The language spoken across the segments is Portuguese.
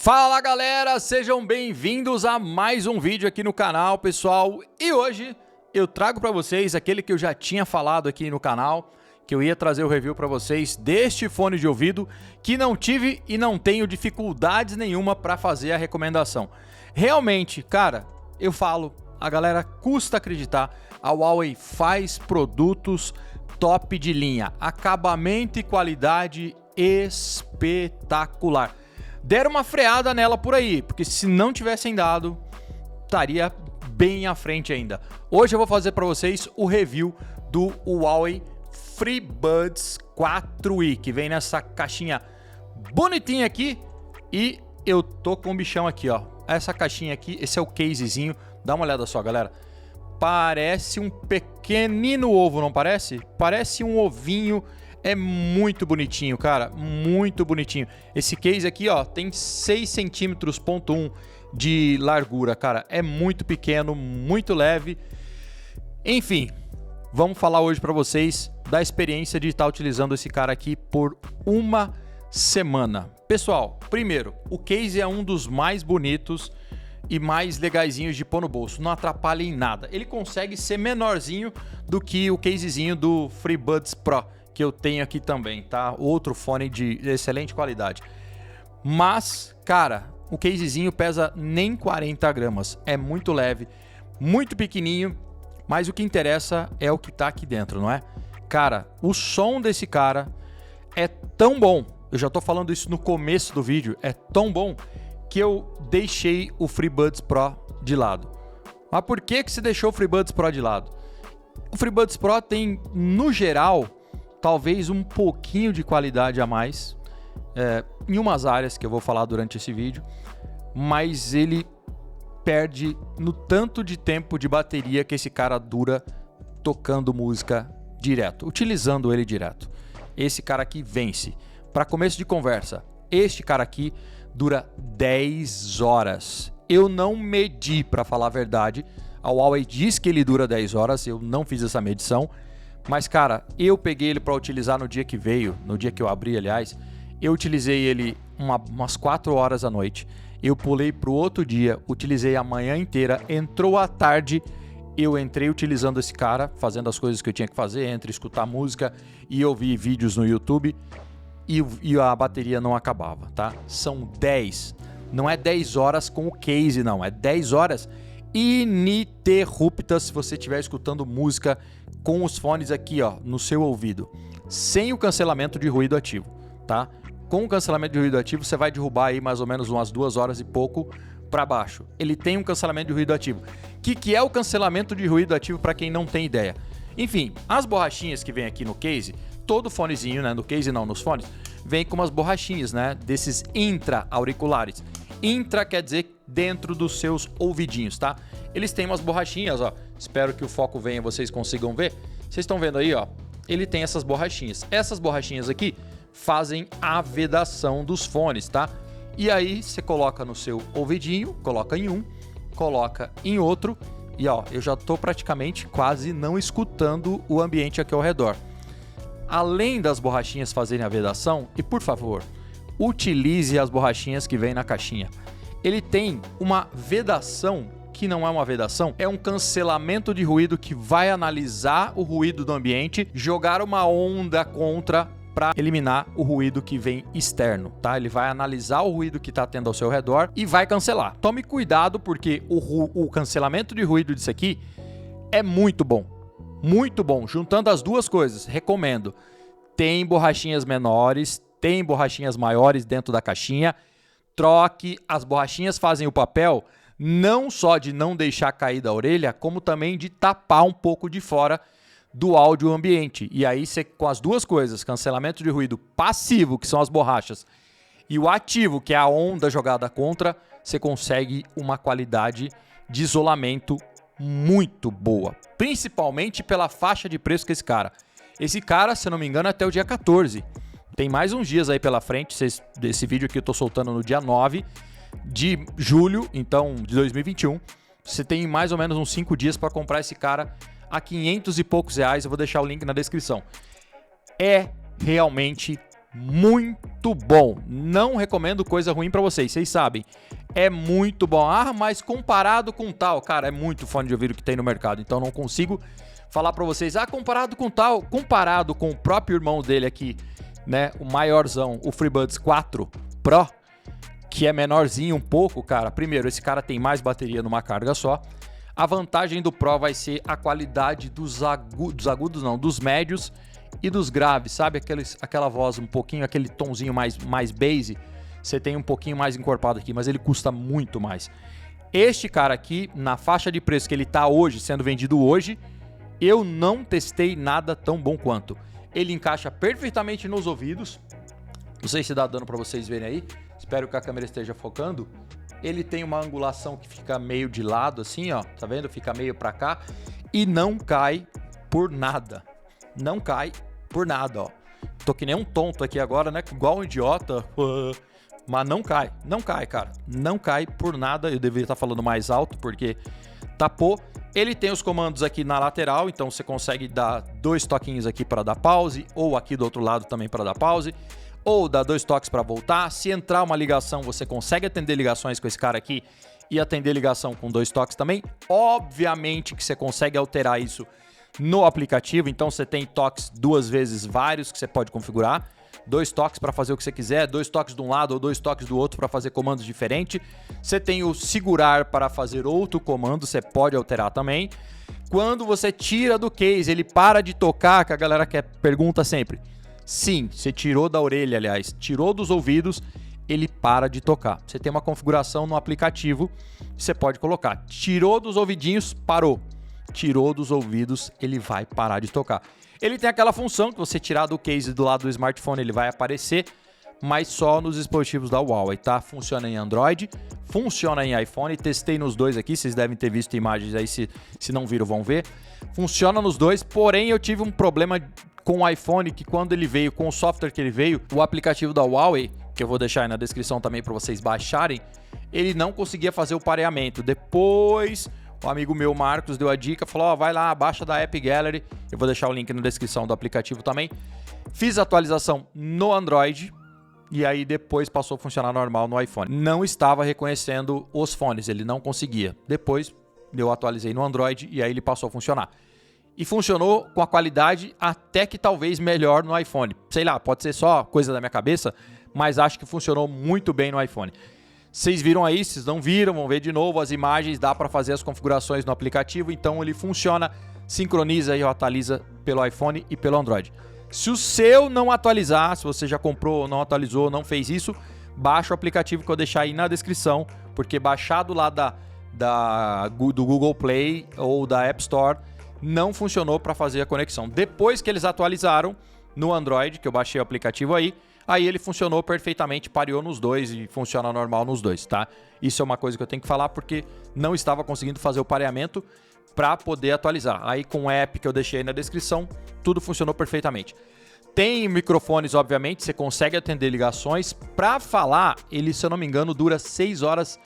Fala galera, sejam bem-vindos a mais um vídeo aqui no canal, pessoal. E hoje eu trago para vocês aquele que eu já tinha falado aqui no canal, que eu ia trazer o review para vocês deste fone de ouvido, que não tive e não tenho dificuldades nenhuma para fazer a recomendação. Realmente, cara, eu falo, a galera custa acreditar, a Huawei faz produtos top de linha, acabamento e qualidade espetacular. Deram uma freada nela por aí, porque se não tivessem dado, estaria bem à frente ainda. Hoje eu vou fazer para vocês o review do Huawei FreeBuds 4i, que vem nessa caixinha bonitinha aqui, e eu tô com o bichão aqui, ó. Essa caixinha aqui, esse é o casezinho, dá uma olhada só, galera. Parece um pequenino ovo, não parece? Parece um ovinho. É muito bonitinho, cara, muito bonitinho. Esse case aqui, ó, tem 6 centímetros, ponto 1 de largura, cara. É muito pequeno, muito leve. Enfim, vamos falar hoje para vocês da experiência de estar utilizando esse cara aqui por uma semana. Pessoal, primeiro, o case é um dos mais bonitos e mais legaisinhos de pôr no bolso. Não atrapalha em nada. Ele consegue ser menorzinho do que o casezinho do FreeBuds Pro, que eu tenho aqui também, tá? Outro fone de excelente qualidade. Mas, cara, o casezinho pesa nem 40 gramas. É muito leve, muito pequenininho, mas o que interessa é o que tá aqui dentro, não é? Cara, o som desse cara é tão bom, eu já tô falando isso no começo do vídeo, é tão bom que eu deixei o FreeBuds Pro de lado. Mas por que você deixou o FreeBuds Pro de lado? O FreeBuds Pro tem, no geral, talvez um pouquinho de qualidade a mais em umas áreas que eu vou falar durante esse vídeo, mas ele perde no tanto de tempo de bateria que esse cara dura tocando música direto, utilizando ele direto. Esse cara aqui vence. Para começo de conversa, este cara aqui dura 10 horas. Eu não medi, para falar a verdade. A Huawei diz que ele dura 10 horas, eu não fiz essa medição. Mas, cara, eu peguei ele para utilizar no dia que veio, no dia que eu abri, aliás. Eu utilizei ele umas 4 horas à noite. Eu pulei para o outro dia, utilizei a manhã inteira. Entrou à tarde, eu entrei utilizando esse cara, fazendo as coisas que eu tinha que fazer, entre escutar música e ouvir vídeos no YouTube. E a bateria não acabava, tá? São 10. Não é 10 horas com o case, não. É 10 horas ininterruptas se você estiver escutando música com os fones aqui, ó, no seu ouvido, sem o cancelamento de ruído ativo, tá? Com o cancelamento de ruído ativo, você vai derrubar aí mais ou menos umas 2 horas e pouco para baixo. Ele tem um cancelamento de ruído ativo. O que é o cancelamento de ruído ativo para quem não tem ideia? Enfim, as borrachinhas que vem aqui no case, todo fonezinho, né, no case não, nos fones, vem com umas borrachinhas, né, desses intra-auriculares. Intra quer dizer dentro dos seus ouvidinhos, tá? Eles têm umas borrachinhas, ó. Espero que o foco venha e vocês consigam ver. Vocês estão vendo aí, ó. Ele tem essas borrachinhas. Essas borrachinhas aqui fazem a vedação dos fones, tá? E aí você coloca no seu ouvidinho, coloca em um, coloca em outro. E ó, eu já tô praticamente quase não escutando o ambiente aqui ao redor. Além das borrachinhas fazerem a vedação, e por favor, utilize as borrachinhas que vem na caixinha. Ele tem uma vedação, que não é uma vedação, é um cancelamento de ruído que vai analisar o ruído do ambiente, jogar uma onda contra para eliminar o ruído que vem externo, tá? Ele vai analisar o ruído que está tendo ao seu redor e vai cancelar. Tome cuidado porque o cancelamento de ruído disso aqui é muito bom. Muito bom. Juntando as duas coisas, recomendo. Tem borrachinhas menores, tem borrachinhas maiores dentro da caixinha. Troque, as borrachinhas fazem o papel não só de não deixar cair da orelha, como também de tapar um pouco de fora do áudio ambiente. E aí você, com as duas coisas, cancelamento de ruído passivo, que são as borrachas, e o ativo, que é a onda jogada contra, você consegue uma qualidade de isolamento muito boa. Principalmente pela faixa de preço que esse cara, se eu não me engano, é até o dia 14. Tem mais uns dias aí pela frente. Esse vídeo aqui eu tô soltando no dia 9 de julho, então, de 2021. Você tem mais ou menos uns 5 dias para comprar esse cara a 500 e poucos reais. Eu vou deixar o link na descrição. É realmente muito bom. Não recomendo coisa ruim pra vocês sabem. É muito bom. Ah, mas comparado com tal, cara, é muito fone de ouvido que tem no mercado, então não consigo falar pra vocês, comparado com tal, comparado com o próprio irmão dele aqui, né, o maiorzão, o FreeBuds 4 Pro, que é menorzinho um pouco, cara. Primeiro, esse cara tem mais bateria numa carga só. A vantagem do Pro vai ser a qualidade dos agudos não, dos médios e dos graves, sabe? Aquela voz um pouquinho, aquele tonzinho mais bass, você tem um pouquinho mais encorpado aqui, mas ele custa muito mais. Este cara aqui, na faixa de preço que ele tá hoje, sendo vendido hoje, eu não testei nada tão bom quanto. Ele encaixa perfeitamente nos ouvidos. Não sei se dá dano para vocês verem aí. Espero que a câmera esteja focando. Ele tem uma angulação que fica meio de lado assim, ó. Tá vendo? Fica meio para cá. E não cai por nada. Não cai por nada, ó. Tô que nem um tonto aqui agora, né? Igual um idiota. Mas não cai. Não cai, cara. Não cai por nada. Eu deveria estar falando mais alto porque tapou. Ele tem os comandos aqui na lateral, então você consegue dar 2 toquinhos aqui para dar pause, ou aqui do outro lado também para dar pause, ou dar 2 toques para voltar. Se entrar uma ligação, você consegue atender ligações com esse cara aqui e atender ligação com 2 toques também. Obviamente que você consegue alterar isso no aplicativo, então você tem toques 2 vezes vários que você pode configurar. 2 toques para fazer o que você quiser, 2 toques de um lado ou 2 toques do outro para fazer comandos diferentes. Você tem o segurar para fazer outro comando, você pode alterar também. Quando você tira do case, ele para de tocar, que a galera pergunta sempre. Sim, você tirou da orelha, aliás, tirou dos ouvidos, ele para de tocar. Você tem uma configuração no aplicativo, você pode colocar. Tirou dos ouvidinhos, parou. Tirou dos ouvidos, ele vai parar de tocar. Ele tem aquela função que você tirar do case do lado do smartphone, ele vai aparecer, mas só nos dispositivos da Huawei, tá? Funciona em Android, funciona em iPhone, testei nos dois aqui, vocês devem ter visto imagens aí, se não viram vão ver. Funciona nos dois, porém eu tive um problema com o iPhone, que quando ele veio, com o software que ele veio, o aplicativo da Huawei, que eu vou deixar aí na descrição também para vocês baixarem, ele não conseguia fazer o pareamento. Depois, o amigo meu, Marcos, deu a dica, falou, vai lá, baixa da App Gallery, eu vou deixar o link na descrição do aplicativo também. Fiz a atualização no Android e aí depois passou a funcionar normal no iPhone. Não estava reconhecendo os fones, ele não conseguia. Depois eu atualizei no Android e aí ele passou a funcionar. E funcionou com a qualidade até que talvez melhor no iPhone. Sei lá, pode ser só coisa da minha cabeça, mas acho que funcionou muito bem no iPhone. Vocês viram aí, vocês não viram, vão ver de novo as imagens, dá para fazer as configurações no aplicativo, então ele funciona, sincroniza e atualiza pelo iPhone e pelo Android. Se o seu não atualizar, se você já comprou, não atualizou, não fez isso, baixa o aplicativo que eu deixar aí na descrição, porque baixado lá do Google Play ou da App Store, não funcionou para fazer a conexão. Depois que eles atualizaram no Android, que eu baixei o aplicativo aí ele funcionou perfeitamente, pareou nos dois e funciona normal nos dois, tá? Isso é uma coisa que eu tenho que falar porque não estava conseguindo fazer o pareamento para poder atualizar. Aí com o app que eu deixei aí na descrição, tudo funcionou perfeitamente. Tem microfones, obviamente, você consegue atender ligações. Para falar, ele, se eu não me engano, dura 6 horas,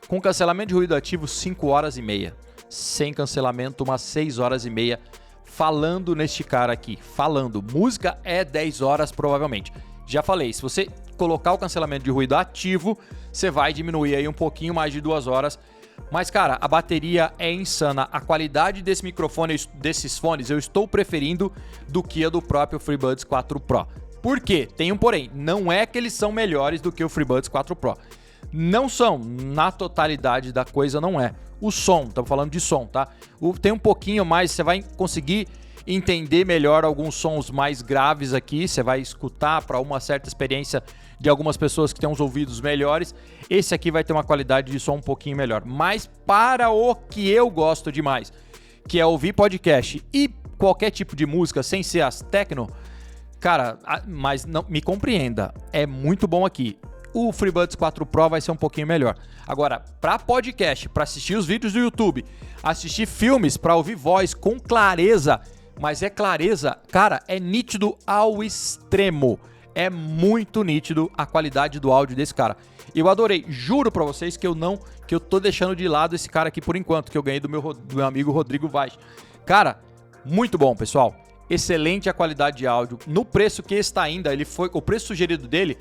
com cancelamento de ruído ativo, 5 horas e meia. Sem cancelamento, umas 6 horas e meia, falando neste cara aqui. Falando. Música é 10 horas, provavelmente. Já falei, se você colocar o cancelamento de ruído ativo, você vai diminuir aí um pouquinho mais de 2 horas. Mas, cara, a bateria é insana. A qualidade desse microfone, desses fones, eu estou preferindo do que a do próprio FreeBuds 4 Pro. Por quê? Tem um porém. Não é que eles são melhores do que o FreeBuds 4 Pro. Não são. Na totalidade da coisa, não é. O som, estamos falando de som, tá? Tem um pouquinho mais, você vai conseguir entender melhor alguns sons mais graves aqui, você vai escutar para uma certa experiência de algumas pessoas que têm uns ouvidos melhores. Esse aqui vai ter uma qualidade de som um pouquinho melhor. Mas para o que eu gosto demais, que é ouvir podcast e qualquer tipo de música, sem ser as techno, cara, mas não me compreenda, é muito bom aqui. O FreeBuds 4 Pro vai ser um pouquinho melhor. Agora, para podcast, para assistir os vídeos do YouTube, assistir filmes, para ouvir voz com clareza, mas é clareza, cara, é nítido ao extremo. É muito nítido a qualidade do áudio desse cara. Eu adorei, juro pra vocês que eu tô deixando de lado esse cara aqui por enquanto, que eu ganhei do meu amigo Rodrigo Vaz. Cara, muito bom, pessoal. excelente a qualidade de áudio. No preço que está ainda, o preço sugerido dele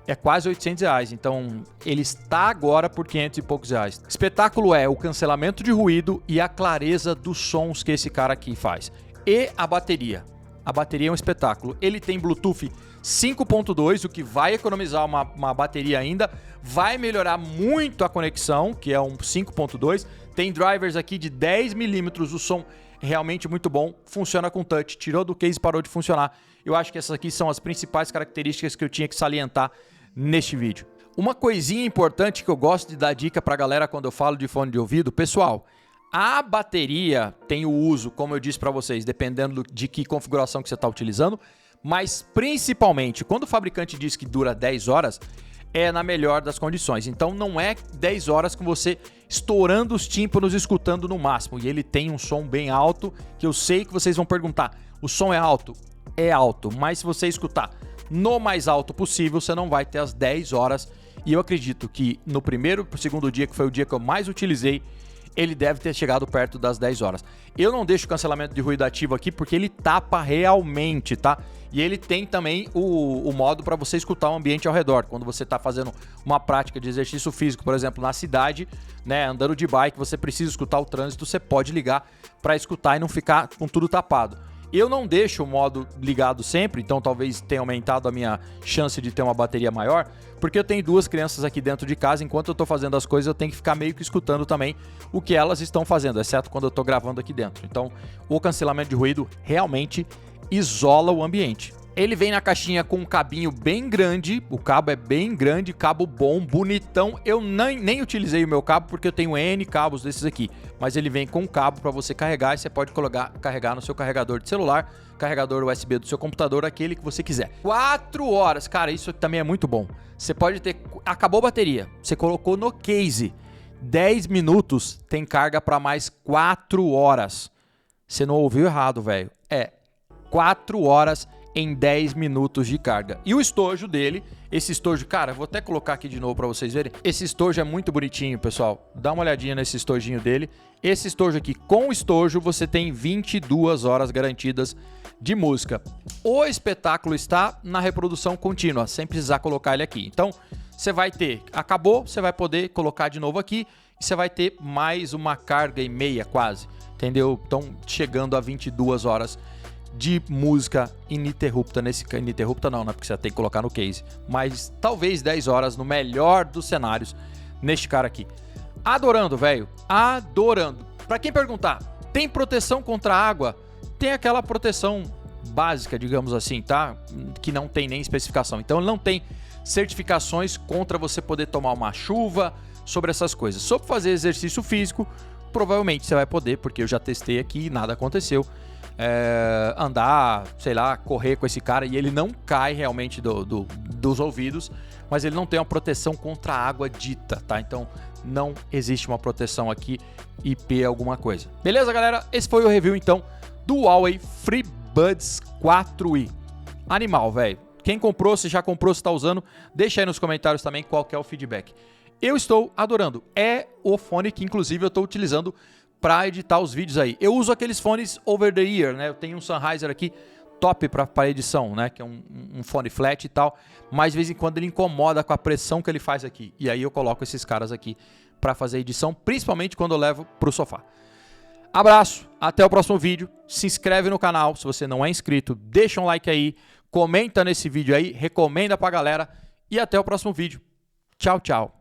é quase R$800, então ele está agora por 500 e poucos reais. Espetáculo é o cancelamento de ruído e a clareza dos sons que esse cara aqui faz. E a bateria. A bateria é um espetáculo. Ele tem Bluetooth 5.2, o que vai economizar uma bateria ainda, vai melhorar muito a conexão, que é um 5.2. Tem drivers aqui de 10 milímetros, o som é realmente muito bom, funciona com touch, tirou do case e parou de funcionar. Eu acho que essas aqui são as principais características que eu tinha que salientar neste vídeo. Uma coisinha importante que eu gosto de dar dica pra galera quando eu falo de fone de ouvido, pessoal, a bateria tem o uso, como eu disse para vocês, dependendo de que configuração que você está utilizando, mas principalmente quando o fabricante diz que dura 10 horas, é na melhor das condições. Então não é 10 horas com você estourando os tímpanos, escutando no máximo. E ele tem um som bem alto, que eu sei que vocês vão perguntar, o som é alto? É alto, mas se você escutar no mais alto possível, você não vai ter as 10 horas. E eu acredito que no primeiro e segundo dia, que foi o dia que eu mais utilizei, ele deve ter chegado perto das 10 horas. Eu não deixo o cancelamento de ruído ativo aqui porque ele tapa realmente, tá? E ele tem também o modo para você escutar o ambiente ao redor. Quando você está fazendo uma prática de exercício físico, por exemplo, na cidade, né, andando de bike, você precisa escutar o trânsito, você pode ligar para escutar e não ficar com tudo tapado. Eu não deixo o modo ligado sempre, então talvez tenha aumentado a minha chance de ter uma bateria maior, porque eu tenho duas crianças aqui dentro de casa, enquanto eu estou fazendo as coisas eu tenho que ficar meio que escutando também o que elas estão fazendo, exceto quando eu estou gravando aqui dentro. Então o cancelamento de ruído realmente isola o ambiente. Ele vem na caixinha com um cabinho bem grande, o cabo é bem grande, cabo bom, bonitão. Eu nem utilizei o meu cabo porque eu tenho N cabos desses aqui, mas ele vem com um cabo para você carregar e você pode carregar no seu carregador de celular, carregador USB do seu computador, aquele que você quiser. 4 horas, cara, isso também é muito bom. Você pode ter, acabou a bateria, você colocou no case, 10 minutos tem carga para mais 4 horas. Você não ouviu errado, velho. É 4 horas em 10 minutos de carga. E o estojo dele, esse estojo, cara, vou até colocar aqui de novo para vocês verem. Esse estojo é muito bonitinho, pessoal. Dá uma olhadinha nesse estojinho dele. Esse estojo aqui, com estojo, você tem 22 horas garantidas de música. O espetáculo está na reprodução contínua, sem precisar colocar ele aqui. Então, você vai ter, acabou, você vai poder colocar de novo aqui e você vai ter mais uma carga e meia quase, entendeu? Então, chegando a 22 horas de música ininterrupta ininterrupta não, né? Porque você tem que colocar no case. Mas talvez 10 horas no melhor dos cenários neste cara aqui. Adorando, velho. Adorando. Pra quem perguntar, tem proteção contra água? Tem aquela proteção básica, digamos assim, tá? Que não tem nem especificação. Então ele não tem certificações contra você poder tomar uma chuva, sobre essas coisas. Sobre fazer exercício físico, provavelmente você vai poder, porque eu já testei aqui e nada aconteceu. Andar, sei lá, correr com esse cara e ele não cai realmente dos ouvidos, mas ele não tem uma proteção contra a água dita, tá? Então não existe uma proteção aqui IP alguma coisa. Beleza, galera? Esse foi o review então do Huawei FreeBuds 4i. Animal, velho. Quem comprou, se já comprou, se tá usando, deixa aí nos comentários também qual que é o feedback. Eu estou adorando. É o fone que inclusive eu estou utilizando para editar os vídeos aí. Eu uso aqueles fones over the ear, né? Eu tenho um Sennheiser aqui top para edição, né? Que é um fone flat e tal, mas de vez em quando ele incomoda com a pressão que ele faz aqui. E aí eu coloco esses caras aqui para fazer edição, principalmente quando eu levo pro sofá. Abraço, até o próximo vídeo. Se inscreve no canal se você não é inscrito, deixa um like aí, comenta nesse vídeo aí, recomenda pra galera e até o próximo vídeo. Tchau, tchau.